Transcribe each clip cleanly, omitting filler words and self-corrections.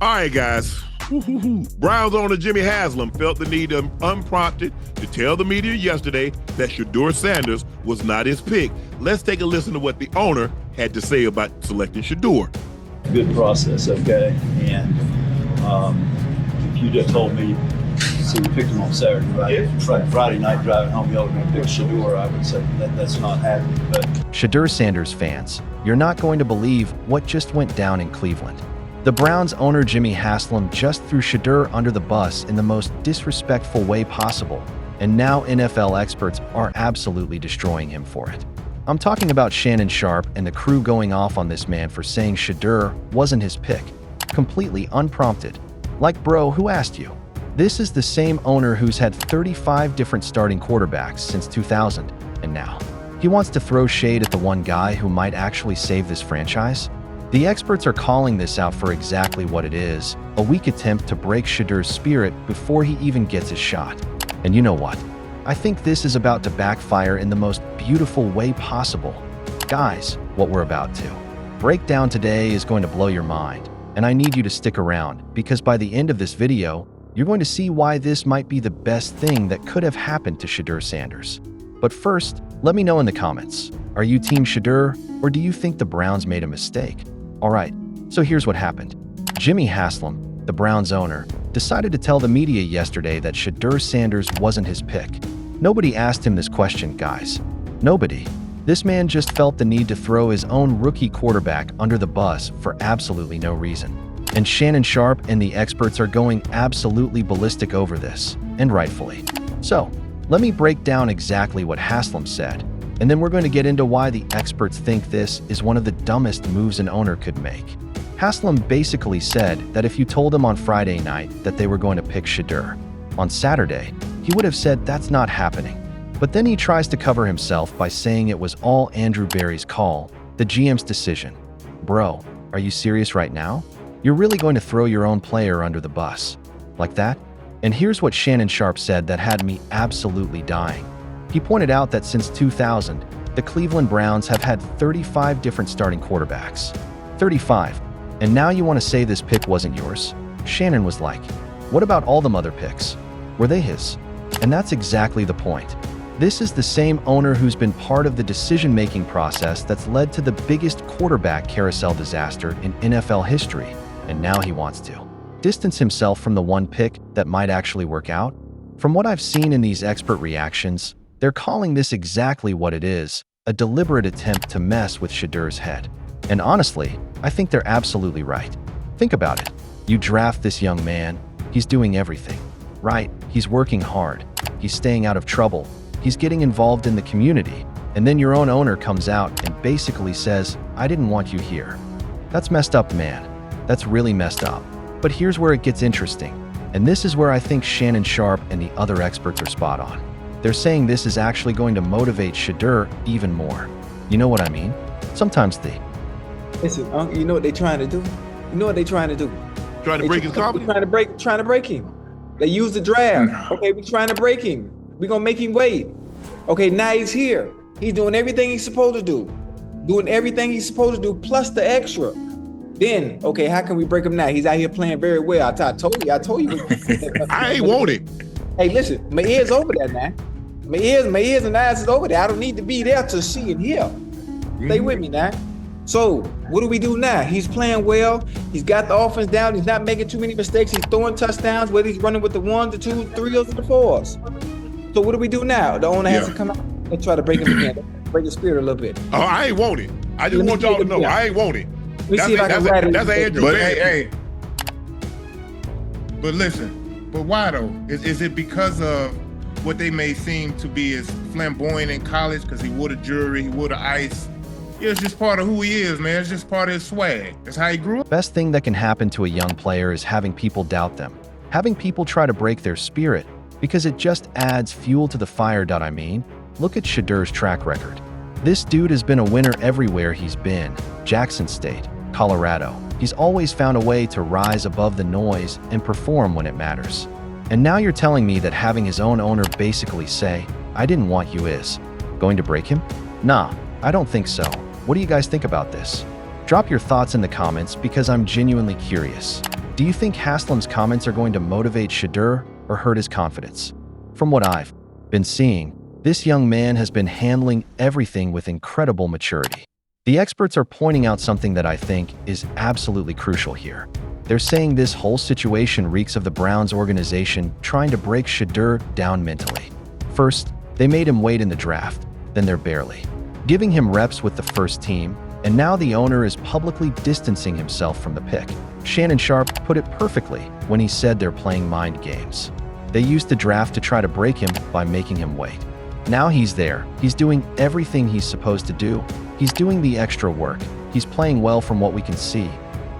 All right, guys. Browns owner Jimmy Haslam felt the need unprompted to tell the media yesterday that Shedeur Sanders was not his pick. Let's take a listen to what the owner had to say about selecting Shedeur. Good process, okay? And if you just told me, so we picked him on Saturday, right? Friday night driving home, y'all were going to pick Shedeur, I would say that's not happening. But Shedeur Sanders fans, you're not going to believe what just went down in Cleveland. The Browns owner Jimmy Haslam just threw Shedeur under the bus in the most disrespectful way possible, and now NFL experts are absolutely destroying him for it. I'm talking about Shannon Sharpe and the crew going off on this man for saying Shedeur wasn't his pick, completely unprompted. Like, bro, who asked you? This is the same owner who's had 35 different starting quarterbacks since 2000, and now he wants to throw shade at the one guy who might actually save this franchise? The experts are calling this out for exactly what it is, a weak attempt to break Shedeur's spirit before he even gets his shot. And you know what? I think this is about to backfire in the most beautiful way possible. Guys, what we're about to break down today is going to blow your mind, and I need you to stick around because by the end of this video, you're going to see why this might be the best thing that could have happened to Shedeur Sanders. But first, let me know in the comments, are you Team Shedeur or do you think the Browns made a mistake? Alright, so here's what happened. Jimmy Haslam, the Browns owner, decided to tell the media yesterday that Shedeur Sanders wasn't his pick. Nobody asked him this question, guys. Nobody. This man just felt the need to throw his own rookie quarterback under the bus for absolutely no reason. And Shannon Sharpe and the experts are going absolutely ballistic over this, and rightfully. So, let me break down exactly what Haslam said, and then we're going to get into why the experts think this is one of the dumbest moves an owner could make. Haslam basically said that if you told him on Friday night that they were going to pick Shedeur, on Saturday, he would have said that's not happening. But then he tries to cover himself by saying it was all Andrew Berry's call, the GM's decision. Bro, are you serious right now? You're really going to throw your own player under the bus? Like that? And here's what Shannon Sharpe said that had me absolutely dying. He pointed out that since 2000, the Cleveland Browns have had 35 different starting quarterbacks. 35. And now you want to say this pick wasn't yours? Shannon was like, what about all them other picks? Were they his? And that's exactly the point. This is the same owner who's been part of the decision-making process that's led to the biggest quarterback carousel disaster in NFL history, and now he wants to distance himself from the one pick that might actually work out. From what I've seen in these expert reactions, they're calling this exactly what it is, a deliberate attempt to mess with Shedeur's head. And honestly, I think they're absolutely right. Think about it. You draft this young man, he's doing everything, right? He's working hard, he's staying out of trouble, he's getting involved in the community, and then your own owner comes out and basically says, I didn't want you here. That's messed up, man. That's really messed up. But here's where it gets interesting, and this is where I think Shannon Sharpe and the other experts are spot on. They're saying this is actually going to motivate Shedeur even more. You know what I mean? Sometimes Listen, you know what they're trying to do? You know what they're trying to do? Trying to break his confidence? Trying to break him. They used the draft. Okay, we're trying to break him. We're going to make him wait. Okay, now he's here. He's doing everything he's supposed to do. Doing everything he's supposed to do, plus the extra. Then, okay, how can we break him now? He's out here playing very well. I told you. I ain't want it. Hey, listen, my ears over there now. My ears and eyes is over there. I don't need to be there to see and hear. Stay with me now. So, what do we do now? He's playing well. He's got the offense down. He's not making too many mistakes. He's throwing touchdowns, whether he's running with the 1s, the 2s, 3s, or the 4s. So, what do we do now? The owner has to come out and try to break him again, break his spirit a little bit. Oh, I ain't want it. I just want y'all to know, I ain't want it. Let me see if I can write it. That's an Andrew But Berry. hey, but listen, but why though? Is it because of what they may seem to be as flamboyant in college? Because he wore the jewelry, he wore the ice. Yeah, it's just part of who he is, man. It's just part of his swag. That's how he grew up. best thing that can happen to a young player is having people doubt them, having people try to break their spirit, because it just adds fuel to the fire. I mean, look at Shedeur's track record. This dude has been a winner everywhere he's been. Jackson State, Colorado. He's always found a way to rise above the noise and perform when it matters. And now you're telling me that having his own owner basically say, I didn't want you is going to break him? Nah, I don't think so. What do you guys think about this? Drop your thoughts in the comments because I'm genuinely curious. Do you think Haslam's comments are going to motivate Shedeur or hurt his confidence? From what I've been seeing, this young man has been handling everything with incredible maturity. The experts are pointing out something that I think is absolutely crucial here. They're saying this whole situation reeks of the Browns organization trying to break Shedeur down mentally. First, they made him wait in the draft, then they're barely giving him reps with the first team, and now the owner is publicly distancing himself from the pick. Shannon Sharpe put it perfectly when he said they're playing mind games. They used the draft to try to break him by making him wait. Now he's there. He's doing everything he's supposed to do. He's doing the extra work. He's playing well from what we can see.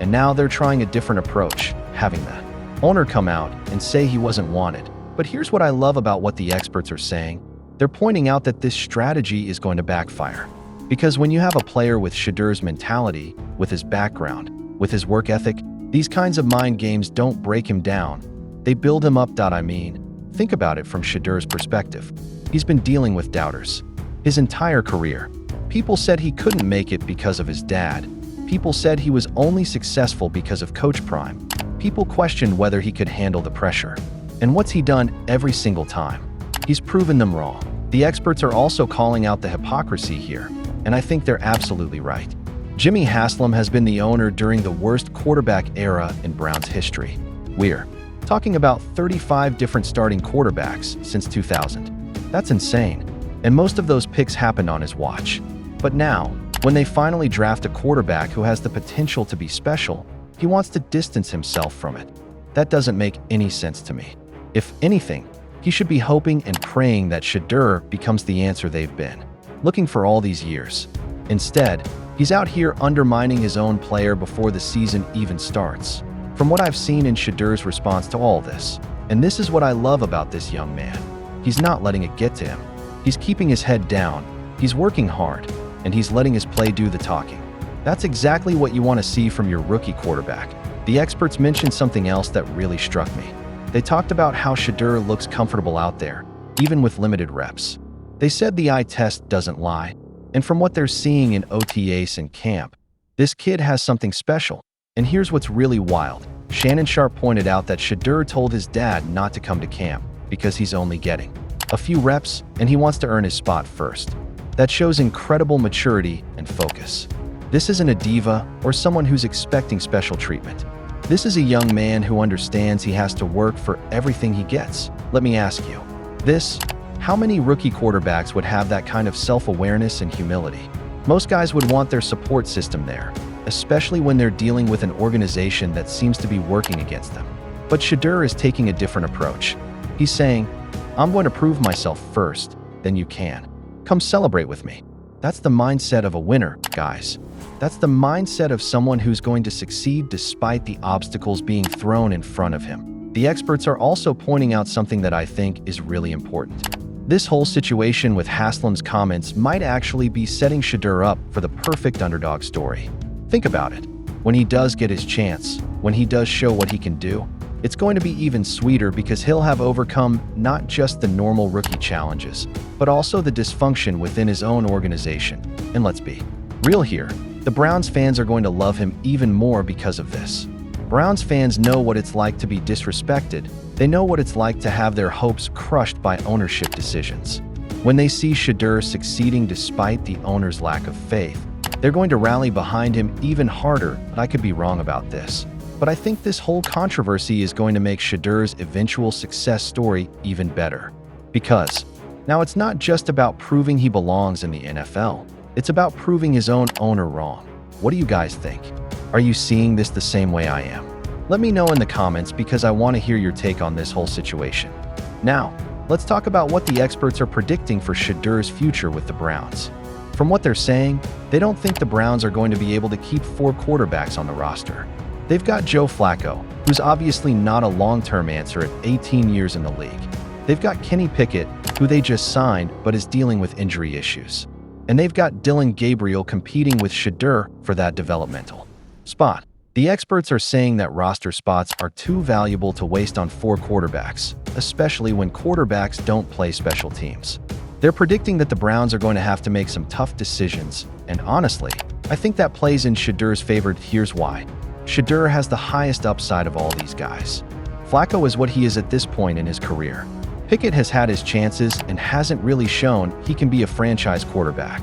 And now they're trying a different approach, having the owner come out and say he wasn't wanted. But here's what I love about what the experts are saying. They're pointing out that this strategy is going to backfire. Because when you have a player with Shedeur's mentality, with his background, with his work ethic, these kinds of mind games don't break him down. They build him up. Think about it from Shedeur's perspective. He's been dealing with doubters his entire career. People said he couldn't make it because of his dad. People said he was only successful because of Coach Prime. People questioned whether he could handle the pressure. And what's he done every single time? He's proven them wrong. The experts are also calling out the hypocrisy here, and I think they're absolutely right. Jimmy Haslam has been the owner during the worst quarterback era in Browns history. We're talking about 35 different starting quarterbacks since 2000. That's insane. And most of those picks happened on his watch. But now, when they finally draft a quarterback who has the potential to be special, he wants to distance himself from it. That doesn't make any sense to me. If anything, he should be hoping and praying that Shedeur becomes the answer they've been looking for all these years. Instead, he's out here undermining his own player before the season even starts. From what I've seen in Shedeur's response to all this, and this is what I love about this young man, he's not letting it get to him. He's keeping his head down, he's working hard, and he's letting his play do the talking. That's exactly what you want to see from your rookie quarterback. The experts mentioned something else that really struck me. They talked about how Shedeur looks comfortable out there, even with limited reps. They said the eye test doesn't lie, and from what they're seeing in OTAs and camp, this kid has something special. And here's what's really wild. Shannon Sharpe pointed out that Shedeur told his dad not to come to camp because he's only getting a few reps and he wants to earn his spot first. That shows incredible maturity and focus. This isn't a diva or someone who's expecting special treatment. This is a young man who understands he has to work for everything he gets. Let me ask you this: how many rookie quarterbacks would have that kind of self-awareness and humility? Most guys would want their support system there, especially when they're dealing with an organization that seems to be working against them. But Shedeur is taking a different approach. He's saying, I'm going to prove myself first, then you can. Come celebrate with me. That's the mindset of a winner, guys. That's the mindset of someone who's going to succeed despite the obstacles being thrown in front of him. The experts are also pointing out something that I think is really important. This whole situation with Haslam's comments might actually be setting Shedeur up for the perfect underdog story. Think about it. When he does get his chance, when he does show what he can do, it's going to be even sweeter because he'll have overcome not just the normal rookie challenges, but also the dysfunction within his own organization. And let's be real here, the Browns fans are going to love him even more because of this. Browns fans know what it's like to be disrespected. They know what it's like to have their hopes crushed by ownership decisions. When they see Shedeur succeeding despite the owner's lack of faith, they're going to rally behind him even harder. But I could be wrong about this. But I think this whole controversy is going to make Shedeur's eventual success story even better. Because now it's not just about proving he belongs in the NFL. It's about proving his own owner wrong. What do you guys think? Are you seeing this the same way I am? Let me know in the comments because I want to hear your take on this whole situation. Now, let's talk about what the experts are predicting for Shedeur's future with the Browns. From what they're saying, they don't think the Browns are going to be able to keep 4 quarterbacks on the roster. They've got Joe Flacco, who's obviously not a long-term answer at 18 years in the league. They've got Kenny Pickett, who they just signed but is dealing with injury issues. And they've got Dillon Gabriel competing with Shedeur for that developmental spot. The experts are saying that roster spots are too valuable to waste on 4 quarterbacks, especially when quarterbacks don't play special teams. They're predicting that the Browns are going to have to make some tough decisions, and honestly, I think that plays in Shedeur's favor. Here's why. Shedeur has the highest upside of all these guys. Flacco is what he is at this point in his career. Pickett has had his chances and hasn't really shown he can be a franchise quarterback.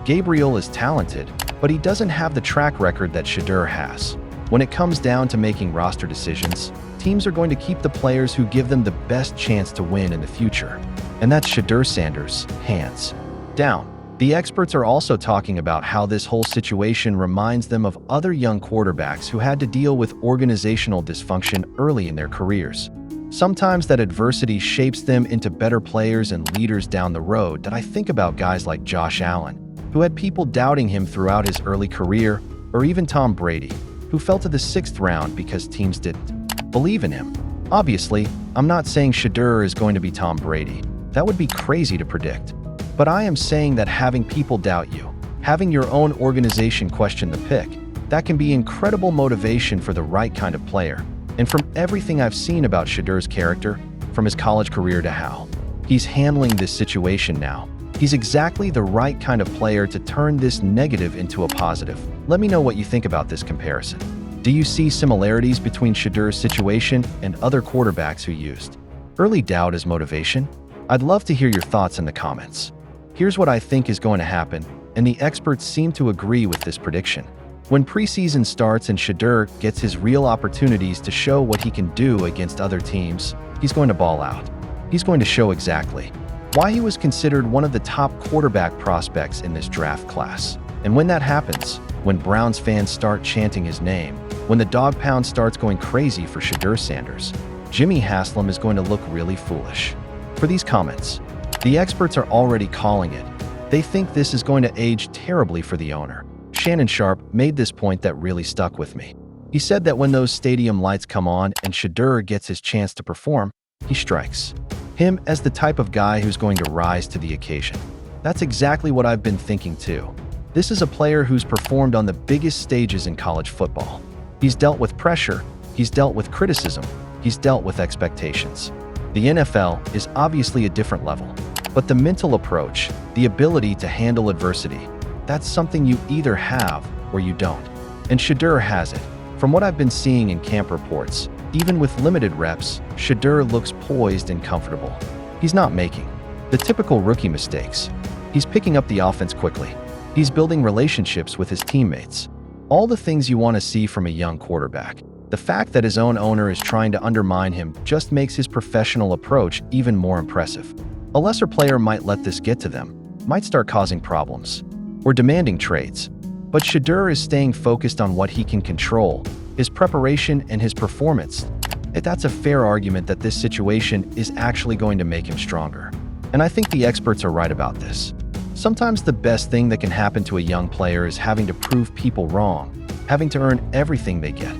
Gabriel is talented, but he doesn't have the track record that Shedeur has. When it comes down to making roster decisions, teams are going to keep the players who give them the best chance to win in the future. And that's Shedeur Sanders, hands down. The experts are also talking about how this whole situation reminds them of other young quarterbacks who had to deal with organizational dysfunction early in their careers. Sometimes that adversity shapes them into better players and leaders down the road. That I think about guys like Josh Allen, who had people doubting him throughout his early career, or even Tom Brady, who fell to the 6th round because teams didn't believe in him. Obviously, I'm not saying Shedeur is going to be Tom Brady. That would be crazy to predict. But I am saying that having people doubt you, having your own organization question the pick, that can be incredible motivation for the right kind of player. And from everything I've seen about Shedeur's character, from his college career to how he's handling this situation now, he's exactly the right kind of player to turn this negative into a positive. Let me know what you think about this comparison. Do you see similarities between Shedeur's situation and other quarterbacks who used early doubt as motivation? I'd love to hear your thoughts in the comments. Here's what I think is going to happen, and the experts seem to agree with this prediction. When preseason starts and Shedeur gets his real opportunities to show what he can do against other teams, he's going to ball out. He's going to show exactly why he was considered one of the top quarterback prospects in this draft class. And when that happens, when Browns fans start chanting his name, when the dog pound starts going crazy for Shedeur Sanders, Jimmy Haslam is going to look really foolish. For these comments, the experts are already calling it. They think this is going to age terribly for the owner. Shannon Sharp made this point that really stuck with me. He said that when those stadium lights come on and Shedeur gets his chance to perform, he strikes him as the type of guy who's going to rise to the occasion. That's exactly what I've been thinking too. This is a player who's performed on the biggest stages in college football. He's dealt with pressure, he's dealt with criticism, he's dealt with expectations. The NFL is obviously a different level, but the mental approach, the ability to handle adversity, that's something you either have or you don't. And Shedeur has it. From what I've been seeing in camp reports, even with limited reps, Shedeur looks poised and comfortable. He's not making the typical rookie mistakes. He's picking up the offense quickly. He's building relationships with his teammates. All the things you want to see from a young quarterback. The fact that his own owner is trying to undermine him just makes his professional approach even more impressive. A lesser player might let this get to them, might start causing problems, or demanding trades. But Shedeur is staying focused on what he can control, his preparation and his performance. That's a fair argument that this situation is actually going to make him stronger. And I think the experts are right about this. Sometimes the best thing that can happen to a young player is having to prove people wrong, having to earn everything they get.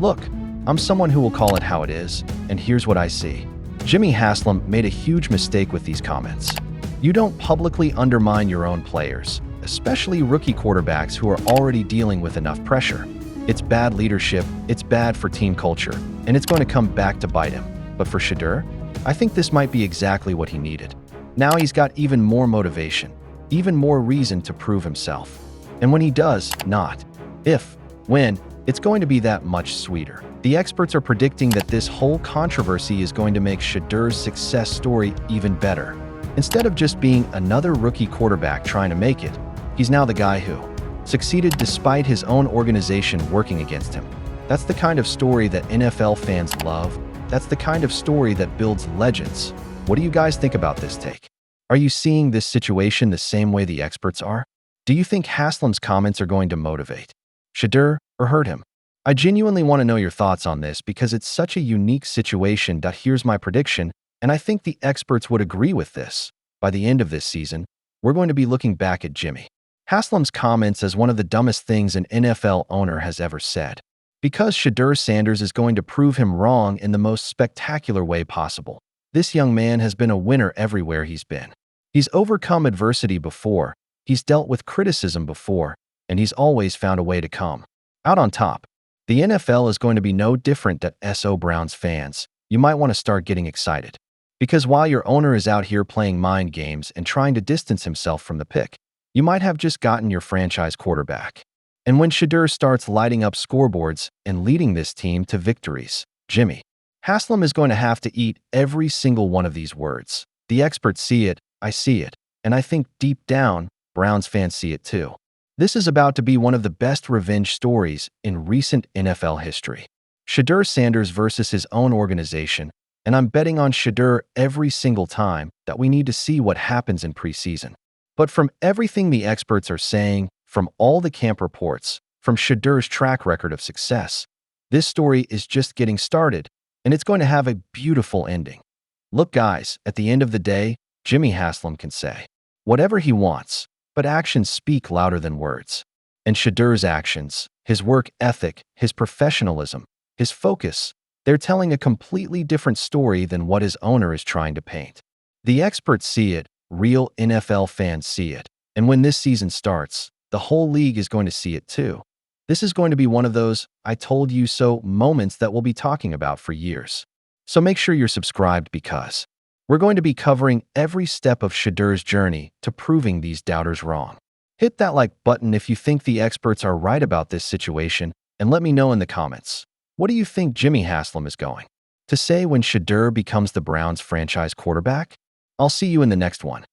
Look, I'm someone who will call it how it is, and here's what I see. Jimmy Haslam made a huge mistake with these comments. You don't publicly undermine your own players, especially rookie quarterbacks who are already dealing with enough pressure. It's bad leadership, it's bad for team culture, and it's going to come back to bite him. But for Shedeur, I think this might be exactly what he needed. Now he's got even more motivation, even more reason to prove himself. And when he does, not if, when, it's going to be that much sweeter. The experts are predicting that this whole controversy is going to make Shedeur's success story even better. Instead of just being another rookie quarterback trying to make it, he's now the guy who succeeded despite his own organization working against him. That's the kind of story that NFL fans love. That's the kind of story that builds legends. What do you guys think about this take? Are you seeing this situation the same way the experts are? Do you think Haslam's comments are going to motivate Shedeur or hurt him? I genuinely want to know your thoughts on this because it's such a unique situation. Here's my prediction, and I think the experts would agree with this. By the end of this season, we're going to be looking back at Jimmy Haslam's comments as one of the dumbest things an NFL owner has ever said. Because Shedeur Sanders is going to prove him wrong in the most spectacular way possible. This young man has been a winner everywhere he's been. He's overcome adversity before, he's dealt with criticism before, and he's always found a way to come out on top. The NFL is going to be no different. So Browns fans, you might want to start getting excited. Because while your owner is out here playing mind games and trying to distance himself from the pick, you might have just gotten your franchise quarterback. And when Shedeur starts lighting up scoreboards and leading this team to victories, Jimmy Haslam is going to have to eat every single one of these words. The experts see it, I see it, and I think deep down, Browns fans see it too. This is about to be one of the best revenge stories in recent NFL history. Shedeur Sanders versus his own organization, and I'm betting on Shedeur every single time that we need to see what happens in preseason. But from everything the experts are saying, from all the camp reports, from Shedeur's track record of success, this story is just getting started, and it's going to have a beautiful ending. Look, guys, at the end of the day, Jimmy Haslam can say whatever he wants, but actions speak louder than words. And Shedeur's actions, his work ethic, his professionalism, his focus, they're telling a completely different story than what his owner is trying to paint. The experts see it, real NFL fans see it, and when this season starts, the whole league is going to see it too. This is going to be one of those "I told you so" moments that we'll be talking about for years. So make sure you're subscribed because we're going to be covering every step of Shedeur's journey to proving these doubters wrong. Hit that like button if you think the experts are right about this situation, and let me know in the comments. What do you think Jimmy Haslam is going to say when Shedeur becomes the Browns franchise quarterback? I'll see you in the next one.